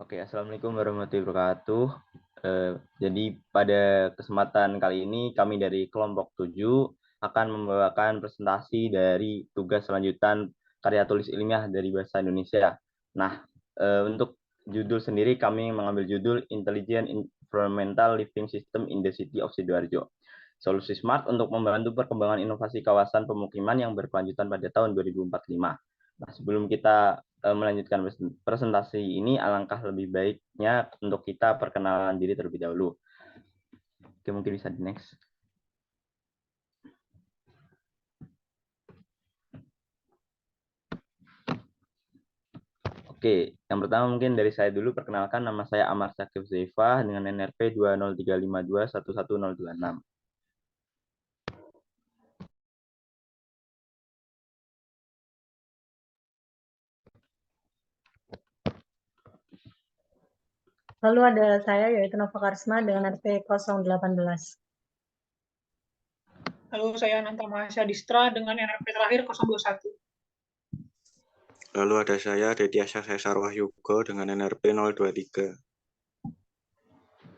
Oke, assalamualaikum warahmatullahi wabarakatuh. Jadi pada kesempatan kali ini kami dari kelompok 7 akan membawakan presentasi dari tugas lanjutan karya tulis ilmiah dari bahasa Indonesia. Nah, untuk judul sendiri kami mengambil judul Intelligent Environmental Living System in the City of Sidoarjo. Solusi smart untuk membantu perkembangan inovasi kawasan pemukiman yang berkelanjutan pada tahun 2045. Nah, sebelum kita melanjutkan presentasi ini, alangkah lebih baiknya untuk kita perkenalan diri terlebih dahulu. Oke, mungkin bisa di next. Oke, yang pertama mungkin dari saya dulu, perkenalkan, nama saya Amar Syakib Zaifah dengan NRP 20352111026. Lalu ada saya, yaitu Nova Karisma dengan NRP 018. Lalu saya Ananta Mahasya Distra dengan NRP terakhir 021. Lalu ada saya, Dediasya Cesar Wahyugo dengan NRP 023.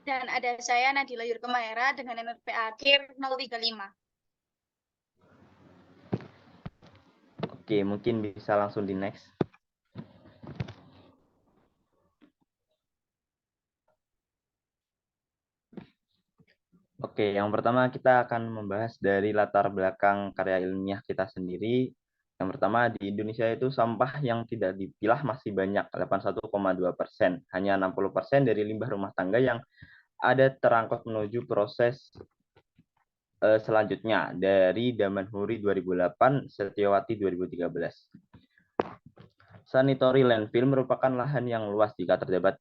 Dan ada saya, Nadila Yurkemaera dengan NRP akhir 035. Oke, mungkin bisa langsung di next. Oke, yang pertama kita akan membahas dari latar belakang karya ilmiah kita sendiri. Yang pertama, di Indonesia itu sampah yang tidak dipilah masih banyak, 81,2%. Hanya 60% dari limbah rumah tangga yang ada terangkut menuju proses selanjutnya dari Damanhuri 2008, Setiawati 2013. Sanitary landfill merupakan lahan yang luas jika terdapat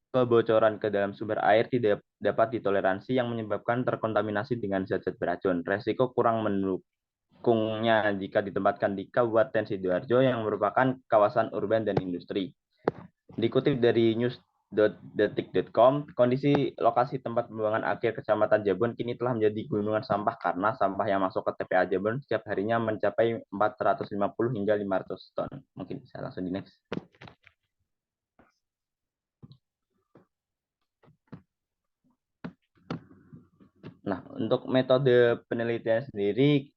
kebocoran ke dalam sumber air tidak dapat ditoleransi yang menyebabkan terkontaminasi dengan zat-zat beracun. Resiko kurang mendukungnya jika ditempatkan di Kabupaten Sidoarjo yang merupakan kawasan urban dan industri. Dikutip dari news.detik.com, kondisi lokasi tempat pembuangan akhir Kecamatan Jabon kini telah menjadi gunungan sampah karena sampah yang masuk ke TPA Jabon setiap harinya mencapai 450 hingga 500 ton. Mungkin bisa langsung di next. Nah, untuk metode penelitian sendiri,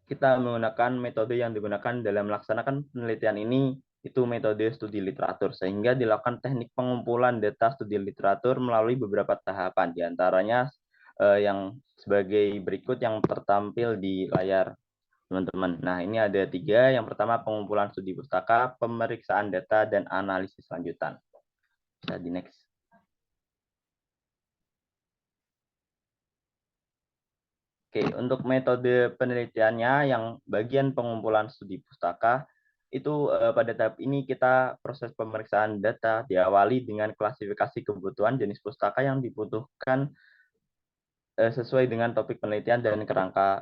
kita menggunakan metode yang digunakan dalam melaksanakan penelitian ini, itu metode studi literatur, sehingga dilakukan teknik pengumpulan data studi literatur melalui beberapa tahapan, diantaranya yang sebagai berikut yang tertampil di layar teman-teman. Nah, ini ada 3. Yang pertama, pengumpulan studi pustaka, pemeriksaan data, dan analisis lanjutan. Bisa di next. Oke, untuk metode penelitiannya yang bagian pengumpulan studi pustaka, itu pada tahap ini kita proses pemeriksaan data diawali dengan klasifikasi kebutuhan jenis pustaka yang dibutuhkan sesuai dengan topik penelitian dan kerangka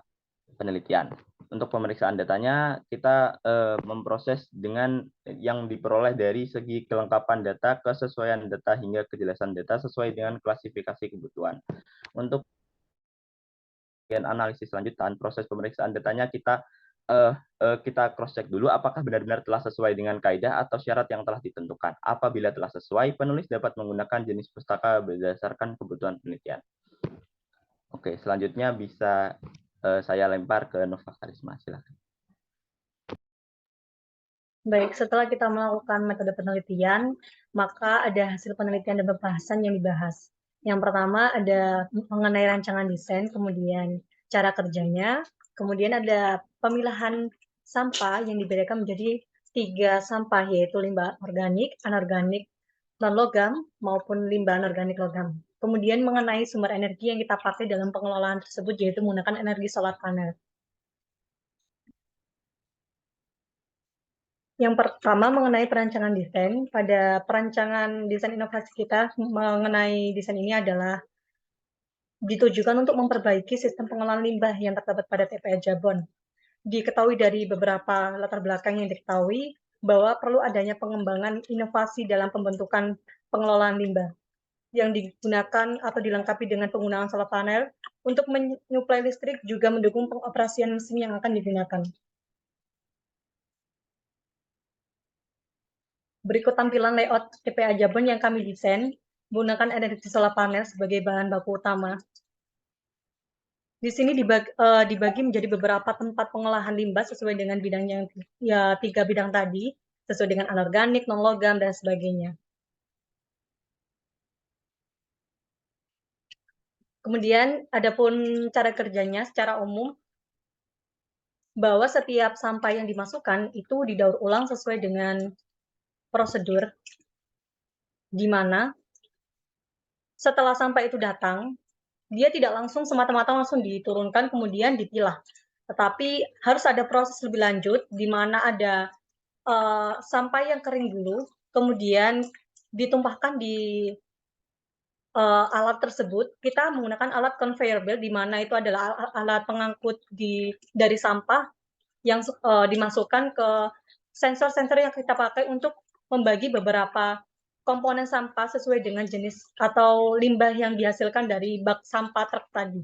penelitian. Untuk pemeriksaan datanya, kita memproses dengan yang diperoleh dari segi kelengkapan data, kesesuaian data, hingga kejelasan data sesuai dengan klasifikasi kebutuhan. Untuk analisis lanjutan, proses pemeriksaan datanya kita cross check dulu apakah benar-benar telah sesuai dengan kaidah atau syarat yang telah ditentukan. Apabila telah sesuai, penulis dapat menggunakan jenis pustaka berdasarkan kebutuhan penelitian. Oke, selanjutnya bisa saya lempar ke Nova Karisma, silakan. Baik, setelah kita melakukan metode penelitian, maka ada hasil penelitian dan pembahasan yang dibahas. Yang pertama ada mengenai rancangan desain, kemudian cara kerjanya, kemudian ada pemilahan sampah yang dibedakan menjadi 3 sampah, yaitu limbah organik, anorganik, non-logam, maupun limbah anorganik logam. Kemudian mengenai sumber energi yang kita pakai dalam pengelolaan tersebut, yaitu menggunakan energi solar panel. Yang pertama mengenai perancangan desain. Pada perancangan desain inovasi kita mengenai desain ini adalah ditujukan untuk memperbaiki sistem pengelolaan limbah yang terdapat pada TPA Jabon. Diketahui dari beberapa latar belakang yang diketahui bahwa perlu adanya pengembangan inovasi dalam pembentukan pengelolaan limbah yang digunakan atau dilengkapi dengan penggunaan solar panel untuk menyuplai listrik, juga mendukung pengoperasian mesin yang akan digunakan. Berikut tampilan layout TPA Jabon yang kami desain menggunakan energi solar panel sebagai bahan baku utama. Di sini dibagi menjadi beberapa tempat pengolahan limbah sesuai dengan bidangnya, ya 3 bidang tadi, sesuai dengan anorganik, non-logam, dan sebagainya. Kemudian, adapun cara kerjanya secara umum, bahwa setiap sampah yang dimasukkan itu didaur ulang sesuai dengan prosedur, di mana setelah sampah itu datang, dia tidak langsung semata-mata langsung diturunkan kemudian dipilah, tetapi harus ada proses lebih lanjut di mana ada sampah yang kering dulu, kemudian ditumpahkan di alat tersebut. Kita menggunakan alat conveyor belt di mana itu adalah alat pengangkut dari sampah yang dimasukkan ke sensor-sensor yang kita pakai untuk membagi beberapa komponen sampah sesuai dengan jenis atau limbah yang dihasilkan dari bak sampah truk tadi.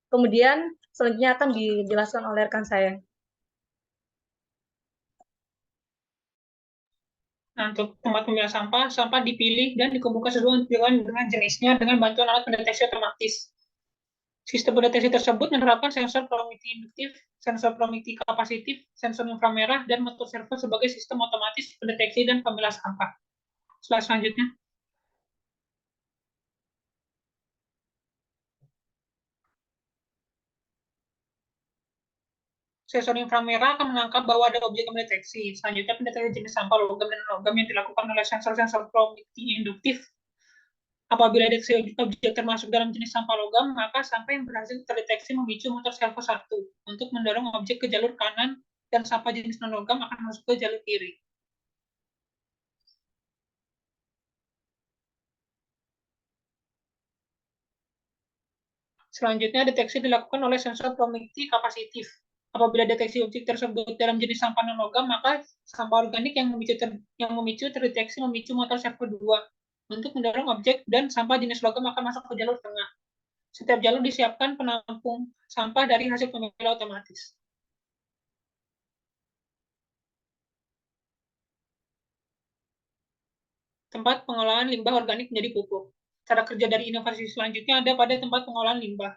Kemudian selanjutnya akan dijelaskan oleh rekan saya. Nah, untuk tempat pemilah sampah, sampah dipilih dan dikumpulkan sesuai dengan jenisnya dengan bantuan alat pendeteksi otomatis. Sistem pendeteksi tersebut menerapkan sensor proximity induktif, sensor proximity kapasitif, sensor inframerah, dan motor servo sebagai sistem otomatis pendeteksi dan pemilah sampah. Slide selanjutnya. Sensor inframerah akan menangkap bahwa ada objek yang mendeteksi. Selanjutnya, pendeteksi jenis sampah logam dan non-logam yang dilakukan oleh sensor-sensor proximity induktif. Apabila deteksi objek termasuk dalam jenis sampah logam, maka sampah yang berhasil terdeteksi memicu motor servo 1 untuk mendorong objek ke jalur kanan dan sampah jenis non-logam akan masuk ke jalur kiri. Selanjutnya, deteksi dilakukan oleh sensor proximity kapasitif. Apabila deteksi objek tersebut dalam jenis sampah non-logam, maka sampah organik yang memicu terdeteksi memicu motor servo 2 untuk mendorong objek dan sampah jenis logam akan masuk ke jalur tengah. Setiap jalur disiapkan penampung sampah dari hasil pemilah otomatis. Tempat pengolahan limbah organik menjadi pupuk. Cara kerja dari inovasi selanjutnya ada pada tempat pengolahan limbah.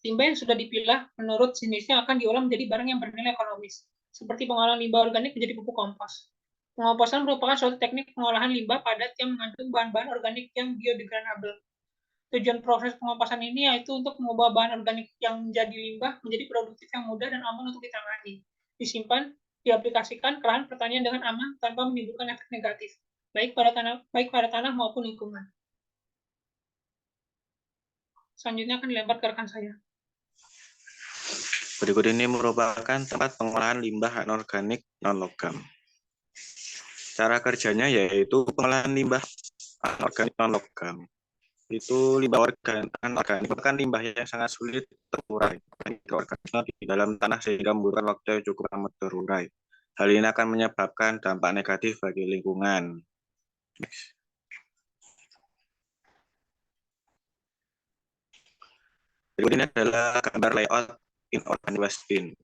Limbah yang sudah dipilah menurut jenisnya akan diolah menjadi barang yang bernilai ekonomis, seperti pengolahan limbah organik menjadi pupuk kompos. Pengomposan merupakan suatu teknik pengolahan limbah padat yang mengandung bahan-bahan organik yang biodegradable. Tujuan proses pengomposan ini yaitu untuk mengubah bahan organik yang menjadi limbah menjadi produktif yang mudah dan aman untuk ditangani, disimpan, diaplikasikan ke lahan pertanian dengan aman tanpa menimbulkan efek negatif, baik pada tanah maupun lingkungan. Selanjutnya akan dilempar ke rekan saya. Berikut ini merupakan tempat pengolahan limbah anorganik non-logam. Cara kerjanya yaitu pengolahan limbah anorganik non-logam. Itu limbah anorganik merupakan limbah yang sangat sulit terurai di dalam tanah sehingga membutuhkan waktu yang cukup lama terurai. Hal ini akan menyebabkan dampak negatif bagi lingkungan. Berikut ini adalah gambar layout inorganic waste bin.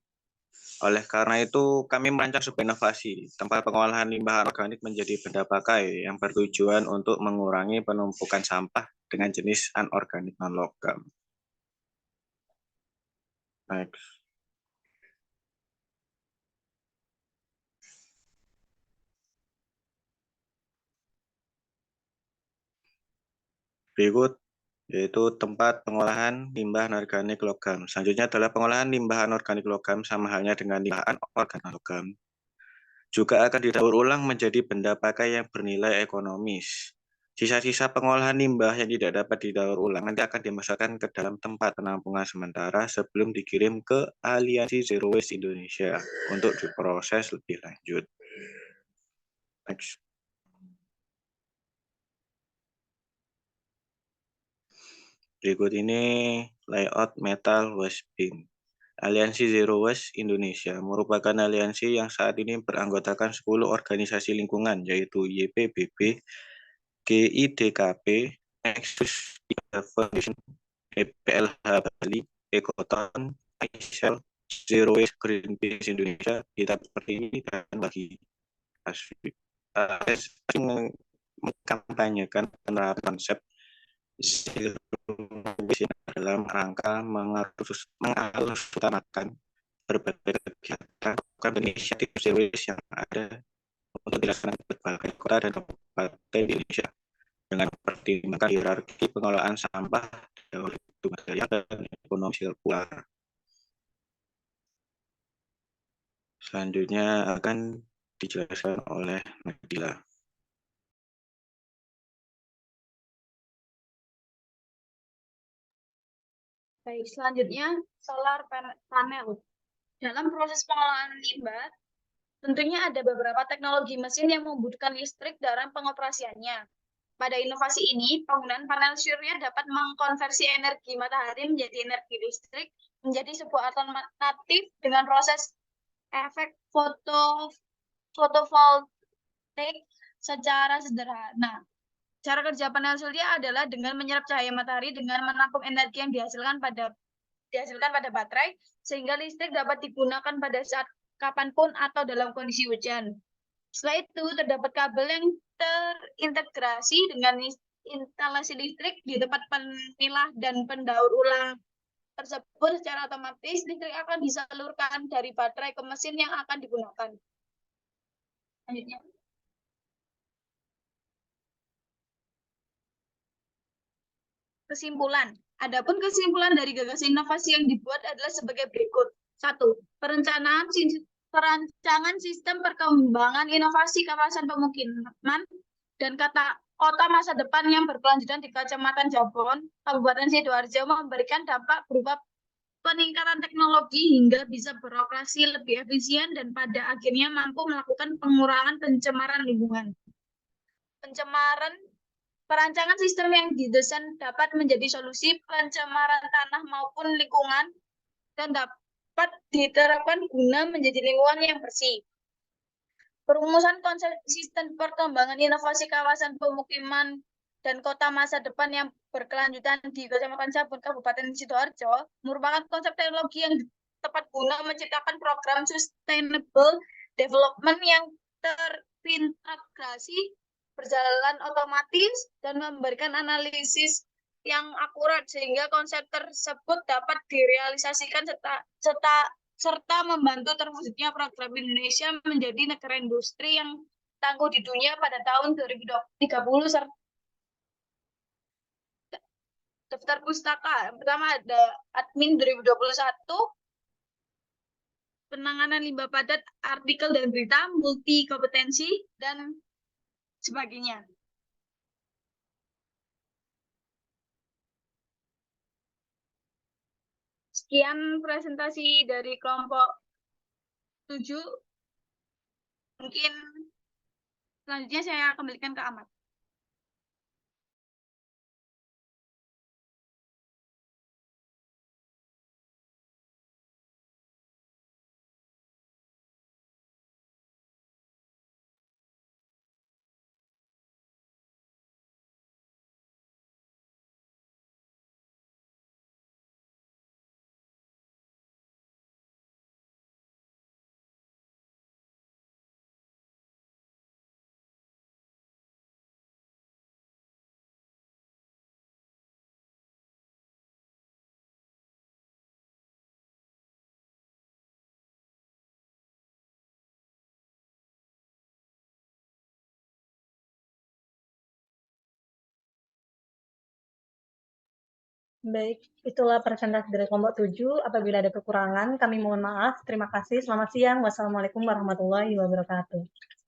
Oleh karena itu, kami merancang sebuah inovasi, tempat pengolahan limbah anorganik menjadi benda pakai yang bertujuan untuk mengurangi penumpukan sampah dengan jenis anorganik non-logam. Next. Berikut yaitu tempat pengolahan limbah anorganik logam. Selanjutnya adalah pengolahan limbah anorganik logam sama halnya dengan limbah anorganik logam. Juga akan didaur ulang menjadi benda pakai yang bernilai ekonomis. Sisa-sisa pengolahan limbah yang tidak dapat didaur ulang nanti akan dimasukkan ke dalam tempat penampungan sementara sebelum dikirim ke Aliansi Zero Waste Indonesia untuk diproses lebih lanjut. Next. Berikut ini layout metal waste bin. Aliansi Zero Waste Indonesia merupakan aliansi yang saat ini beranggotakan 10 organisasi lingkungan, yaitu YPBB, GIDKP, Nexus Foundation, EPLH Bali, Ekoton, ISEL, Zero Waste Greenpeace Indonesia, kita seperti ini dan bagi mengkampanyekan penerapan konsep dalam rangka mengalus-utamakan berbagai kegiatan dan inisiatif zero waste yang ada untuk dilaksanakan berbagai kota dan kabupaten di Indonesia dengan pertimbangan hierarki pengelolaan sampah dahulu itu material dan ekonomi sirkular. Selanjutnya akan dijelaskan oleh Nadila. Baik, selanjutnya solar panel. Dalam proses pengolahan limbah, tentunya ada beberapa teknologi mesin yang membutuhkan listrik dalam pengoperasiannya. Pada inovasi ini, penggunaan panel surya dapat mengkonversi energi matahari menjadi energi listrik menjadi sebuah alternatif dengan proses efek fotovoltaik secara sederhana. Cara kerja panel surya adalah dengan menyerap cahaya matahari dengan menampung energi yang dihasilkan pada baterai, sehingga listrik dapat digunakan pada saat kapanpun atau dalam kondisi hujan. Setelah itu, terdapat kabel yang terintegrasi dengan instalasi listrik di tempat pemilah dan pendaur ulang tersebut. Secara otomatis, listrik akan disalurkan dari baterai ke mesin yang akan digunakan. Selanjutnya. Kesimpulan. Adapun kesimpulan dari gagasan inovasi yang dibuat adalah sebagai berikut. 1. Perancangan sistem perkembangan inovasi kawasan pemukiman dan kota masa depan yang berkelanjutan di Kecamatan Jabon, Kabupaten Sidoarjo memberikan dampak berupa peningkatan teknologi hingga bisa beroperasi lebih efisien dan pada akhirnya mampu melakukan pengurangan pencemaran lingkungan. Perancangan sistem yang didesain dapat menjadi solusi pencemaran tanah maupun lingkungan dan dapat diterapkan guna menjadi lingkungan yang bersih. Perumusan konsep sistem perkembangan inovasi kawasan pemukiman dan kota masa depan yang berkelanjutan di Kecamatan Jabon, Kabupaten Sidoarjo merupakan konsep teknologi yang tepat guna menciptakan program sustainable development yang terintegrasi, berjalan otomatis, dan memberikan analisis yang akurat sehingga konsep tersebut dapat direalisasikan serta membantu terwujudnya program Indonesia menjadi negara industri yang tangguh di dunia pada tahun 2030. Daftar pustaka. Yang pertama ada Admin 2021, penanganan limbah padat, artikel dan berita, multi kompetensi, dan sebagainya. Sekian presentasi dari kelompok 7. Mungkin selanjutnya saya kembalikan ke Ahmad. Baik, itulah presentasi dari kelompok 7. Apabila ada kekurangan, kami mohon maaf. Terima kasih. Selamat siang. Wassalamualaikum warahmatullahi wabarakatuh.